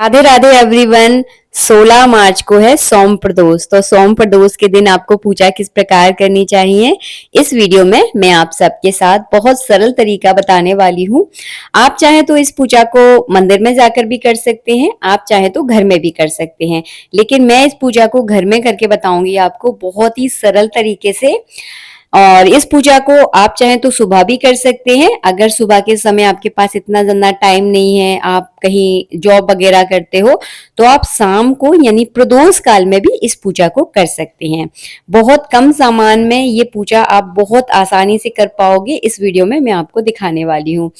Radhe Radhe everyone. 16 मार्च को है सोम प्रदोष। तो सोम प्रदोष के दिन आपको पूजा किस प्रकार करनी चाहिए, इस वीडियो में मैं आप सबके साथ बहुत सरल तरीका बताने वाली हूँ। आप चाहे तो इस पूजा को मंदिर में जाकर भी कर सकते हैं, आप चाहे तो घर में भी कर सकते हैं, लेकिन मैं इस पूजा को घर में करके बताऊंगी आपको बहुत ही सरल तरीके से। और इस पूजा को आप चाहें तो सुबह भी कर सकते हैं। अगर सुबह के समय आपके पास इतना ज्यादा टाइम नहीं है, आप कहीं जॉब वगैरह करते हो, तो आप शाम को यानी प्रदोष काल में भी इस पूजा को कर सकते हैं। बहुत कम सामान में ये पूजा आप बहुत आसानी से कर पाओगे। इस वीडियो में मैं आपको दिखाने वाली हूँ।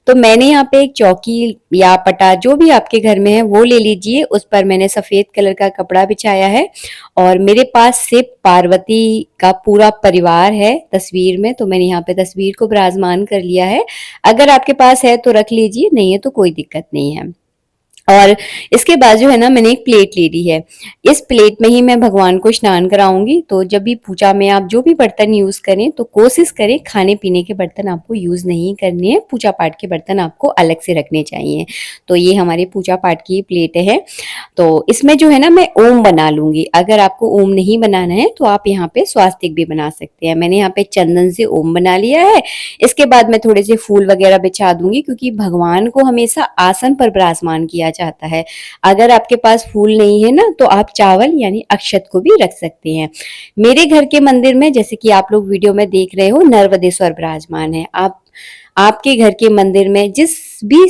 तो मैंने यहाँ पे एक चौकी या पटा जो भी आपके घर में है वो ले लीजिए। उस पर मैंने सफेद कलर का कपड़ा बिछाया है और मेरे पास शिव पार्वती का पूरा परिवार है तस्वीर में, तो मैंने यहाँ पे तस्वीर को विराजमान कर लिया है। अगर आपके पास है तो रख लीजिए, नहीं है तो कोई दिक्कत नहीं है। और इसके बाद जो है ना, मैंने एक प्लेट ले ली है। इस प्लेट में ही मैं भगवान को स्नान कराऊंगी। तो जब भी पूजा में आप जो भी बर्तन यूज करें तो कोशिश करें खाने पीने के बर्तन आपको यूज नहीं करने हैं, पूजा पाठ के बर्तन आपको अलग से रखने चाहिए। तो ये हमारी पूजा पाठ की प्लेट है। तो इसमें जो है ना, मैं ओम बना लूंगी। अगर आपको ओम नहीं बनाना है तो आप यहाँ पे स्वास्तिक भी बना सकते हैं। मैंने यहाँ पे चंदन से ओम बना लिया है। इसके बाद मैं थोड़े से फूल वगैरह बिछा दूंगी, क्योंकि भगवान को हमेशा आसन पर विराजमान किया जाता है। अगर आपके पास फूल नहीं है ना, तो आप चावल यानी अक्षत को भी रख सकते हैं। मेरे घर के मंदिर में, जैसे कि आप लोग वीडियो में देख रहे हो, नर्वदेश्वर विराजमान है। आप आपके घर के मंदिर में जिस भी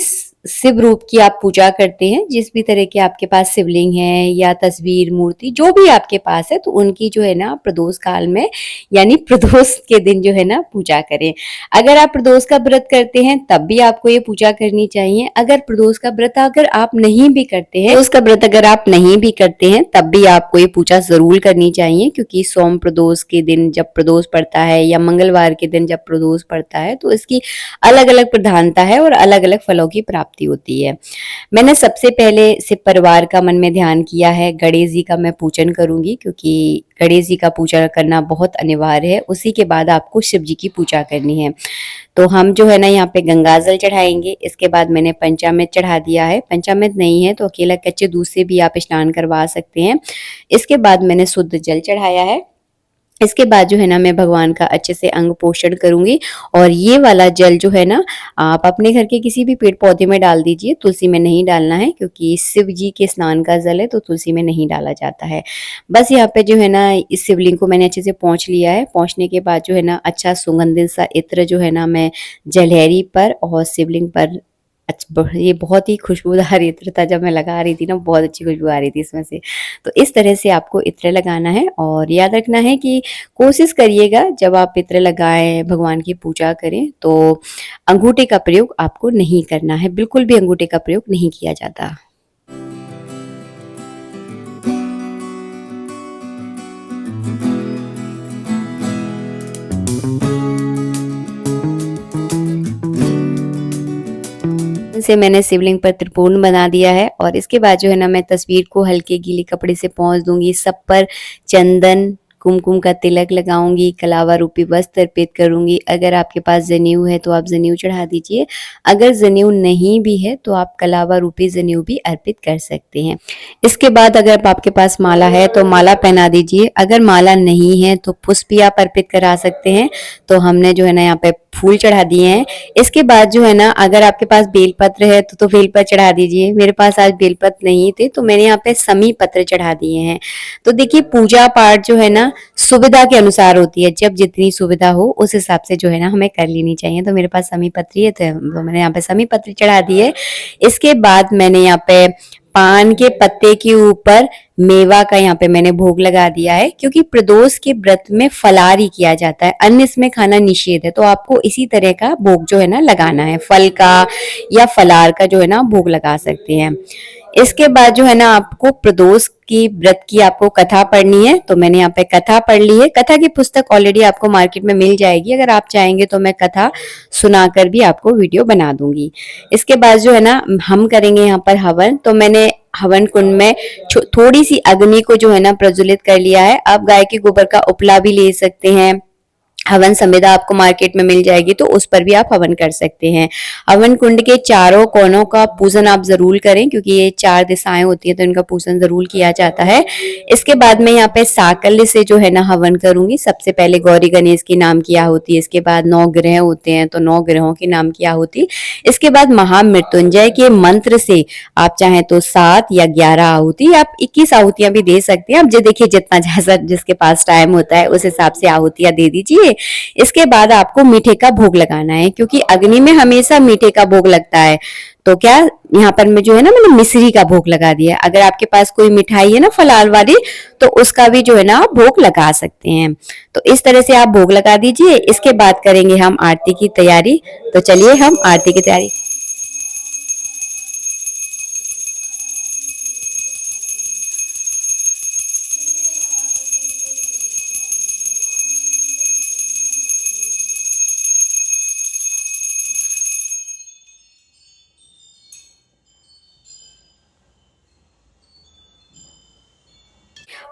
शिव रूप की आप पूजा करते हैं, जिस भी तरह के आपके पास शिवलिंग है या तस्वीर मूर्ति जो भी आपके पास है, तो उनकी जो है ना प्रदोष काल में यानी प्रदोष के दिन जो है ना पूजा करें। अगर आप प्रदोष का व्रत करते हैं तब भी आपको ये पूजा करनी चाहिए। अगर प्रदोष का व्रत अगर आप नहीं भी करते हैं, उसका व्रत अगर आप नहीं भी करते हैं तब भी आपको ये पूजा जरूर करनी चाहिए, क्योंकि सोम प्रदोष के दिन जब प्रदोष पड़ता है या मंगलवार के दिन जब प्रदोष पड़ता है, तो इसकी अलग अलग प्रधानता है और अलग अलग फलों की प्राप्ति होती है। मैंने सबसे पहले शिव परिवार का मन में ध्यान किया है। गणेश जी का मैं पूजन करूंगी, क्योंकि गणेश जी का पूजा करना बहुत अनिवार्य है। उसी के बाद आपको शिव जी की पूजा करनी है। तो हम जो है ना यहाँ पे गंगा जल चढ़ाएंगे। इसके बाद मैंने पंचामृत चढ़ा दिया है। पंचामृत नहीं है तो अकेला कच्चे दूध से भी आप स्नान करवा सकते हैं। इसके बाद मैंने शुद्ध जल चढ़ाया है। इसके बाद जो है ना, मैं भगवान का अच्छे से अंग पोषण करूंगी। और ये वाला जल जो है ना, आप अपने घर के किसी भी पेड़ पौधे में डाल दीजिए, तुलसी में नहीं डालना है, क्योंकि शिव जी के स्नान का जल है तो तुलसी में नहीं डाला जाता है। बस यहाँ पे जो है ना, इस शिवलिंग को मैंने अच्छे से पोंछ लिया है। पोंछने के बाद जो है ना, अच्छा सुगंधित सा इत्र जो है ना, मैं जलहरी पर और शिवलिंग पर ये बहुत ही खुशबूदार इत्र था। जब मैं लगा रही थी ना, बहुत अच्छी खुशबू आ रही थी इसमें से। तो इस तरह से आपको इत्र लगाना है। और याद रखना है कि कोशिश करिएगा जब आप इत्र लगाएं, भगवान की पूजा करें, तो अंगूठे का प्रयोग आपको नहीं करना है। बिल्कुल भी अंगूठे का प्रयोग नहीं किया जाता। से मैंने शिवलिंग पर त्रिकोण बना दिया है। और इसके बाद जो है ना, मैं तस्वीर को हल्के गीले कपड़े से पोंछ दूंगी। सब पर चंदन कुमकुम का तिलक लगाऊंगी, कलावा रूपी वस्त्र अर्पित करूंगी। अगर आपके पास जनेऊ है तो आप जनेऊ चढ़ा दीजिए। अगर जनेऊ नहीं भी है तो आप कलावा रूपी जनेऊ भी अर्पित कर सकते हैं। इसके बाद अगर आपके पास माला है तो माला पहना दीजिए। अगर माला नहीं है तो पुष्प भी आप अर्पित करा सकते हैं। तो हमने जो है ना यहाँ पे फूल चढ़ा दिए हैं। इसके बाद जो है ना, अगर आपके पास बेलपत्र है तो बेलपत्र चढ़ा दीजिए। मेरे पास आज बेलपत्र नहीं थे तो मैंने यहाँ पे समी पत्र चढ़ा दिए हैं। तो देखिए, पूजा पाठ जो है ना सुविधा के अनुसार होती है। जब जितनी सुविधा हो उस हिसाब से जो है ना हमें कर लेनी चाहिए। तो मेरे पास समी पत्री है तो मैंने यहाँ पे समी पत्री चढ़ा दी है। इसके बाद मैंने यहाँ पे पान के पत्ते के ऊपर मेवा का यहाँ पे मैंने भोग लगा दिया है, क्योंकि प्रदोष के व्रत में फलार ही किया जाता है, अन्य इसमें खाना निषेध है। तो आपको इसी तरह का भोग जो है ना लगाना है, फल का या फलार का जो है ना भोग लगा सकते हैं। इसके बाद जो है ना, आपको प्रदोष की व्रत की आपको कथा पढ़नी है। तो मैंने यहाँ पे कथा पढ़ ली है। कथा की पुस्तक ऑलरेडी आपको मार्केट में मिल जाएगी। अगर आप चाहेंगे तो मैं कथा सुनाकर भी आपको वीडियो बना दूंगी। इसके बाद जो है ना, हम करेंगे यहाँ पर हवन। तो मैंने हवन कुंड में थोड़ी सी अग्नि को जो है ना प्रज्वलित कर लिया है। आप गाय के गोबर का उपला भी ले सकते हैं। हवन संविदा आपको मार्केट में मिल जाएगी, तो उस पर भी आप हवन कर सकते हैं। हवन कुंड के चारों कोनों का पूजन आप जरूर करें, क्योंकि ये 4 दिशाएं होती है तो इनका पूजन जरूर किया जाता है। इसके बाद मैं यहाँ पे साकल्य से जो है ना हवन करूंगी। सबसे पहले गौरी गणेश की नाम की आहुति, इसके बाद 9 ग्रह होते हैं तो 9 ग्रहों की नाम की आहुति, इसके बाद महामृत्युंजय के मंत्र से आप चाहें तो 7 या 11 आहुति, आप 21 आहुतियां भी दे सकते हैं। आप जो देखिए जितना जैसा जिसके पास टाइम होता है उस हिसाब से आहुतियां दे दीजिए। इसके बाद आपको मीठे का भोग लगाना है, क्योंकि अग्नि में हमेशा मीठे का भोग लगता है। तो क्या यहाँ पर मैं जो है ना मैंने मिश्री का भोग लगा दिया। अगर आपके पास कोई मिठाई है ना फलाल वाली, तो उसका भी जो है ना भोग लगा सकते हैं। तो इस तरह से आप भोग लगा दीजिए। इसके बाद करेंगे हम आरती की तैयारी। तो चलिए हम आरती की तैयारी।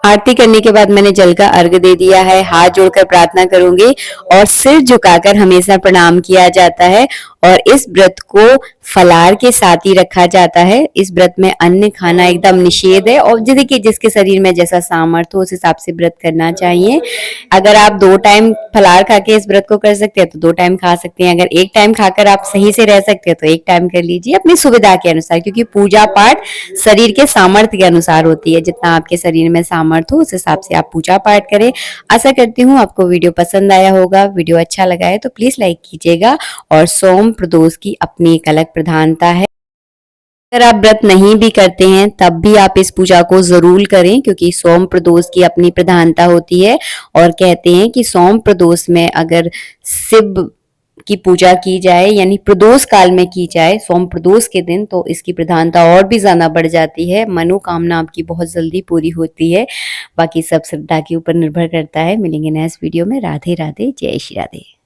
आरती करने के बाद मैंने जल का अर्घ दे दिया है। हाथ जोड़कर प्रार्थना करूंगी और सिर झुकाकर हमेशा प्रणाम किया जाता है। और इस व्रत को फलाहार के साथ ही रखा जाता है। इस व्रत में अन्न खाना एकदम निषेध है, और देखिए जिसके शरीर में जैसा सामर्थ्य हो उस हिसाब से व्रत करना चाहिए। अगर आप 2 टाइम फलाहार खा के इस व्रत को कर सकते हैं तो 2 टाइम खा सकते हैं। अगर 1 टाइम खाकर आप सही से रह सकते हैं तो 1 टाइम कर लीजिए अपनी सुविधा के अनुसार, क्योंकि पूजा पाठ शरीर के सामर्थ्य के अनुसार होती है। जितना आपके शरीर में सामर्थ्य हो उस हिसाब से आप पूजा पाठ करें। आशा करती हूँ आपको वीडियो पसंद आया होगा। वीडियो अच्छा लगा है तो प्लीज लाइक कीजिएगा। और सोम प्रदोष की अपनी एक अलग प्रधानता है। अगर आप व्रत नहीं भी करते हैं तब भी आप इस पूजा को जरूर करें, क्योंकि सोम प्रदोष की अपनी प्रधानता होती है। और कहते हैं कि सोम प्रदोष में अगर शिव की पूजा की जाए, यानी प्रदोष काल में की जाए सोम प्रदोष के दिन, तो इसकी प्रधानता और भी ज्यादा बढ़ जाती है। मनोकामना आपकी बहुत जल्दी पूरी होती है। बाकी सब श्रद्धा के ऊपर निर्भर करता है। मिलेंगे नेक्स्ट वीडियो में। राधे राधे, जय श्री राधे।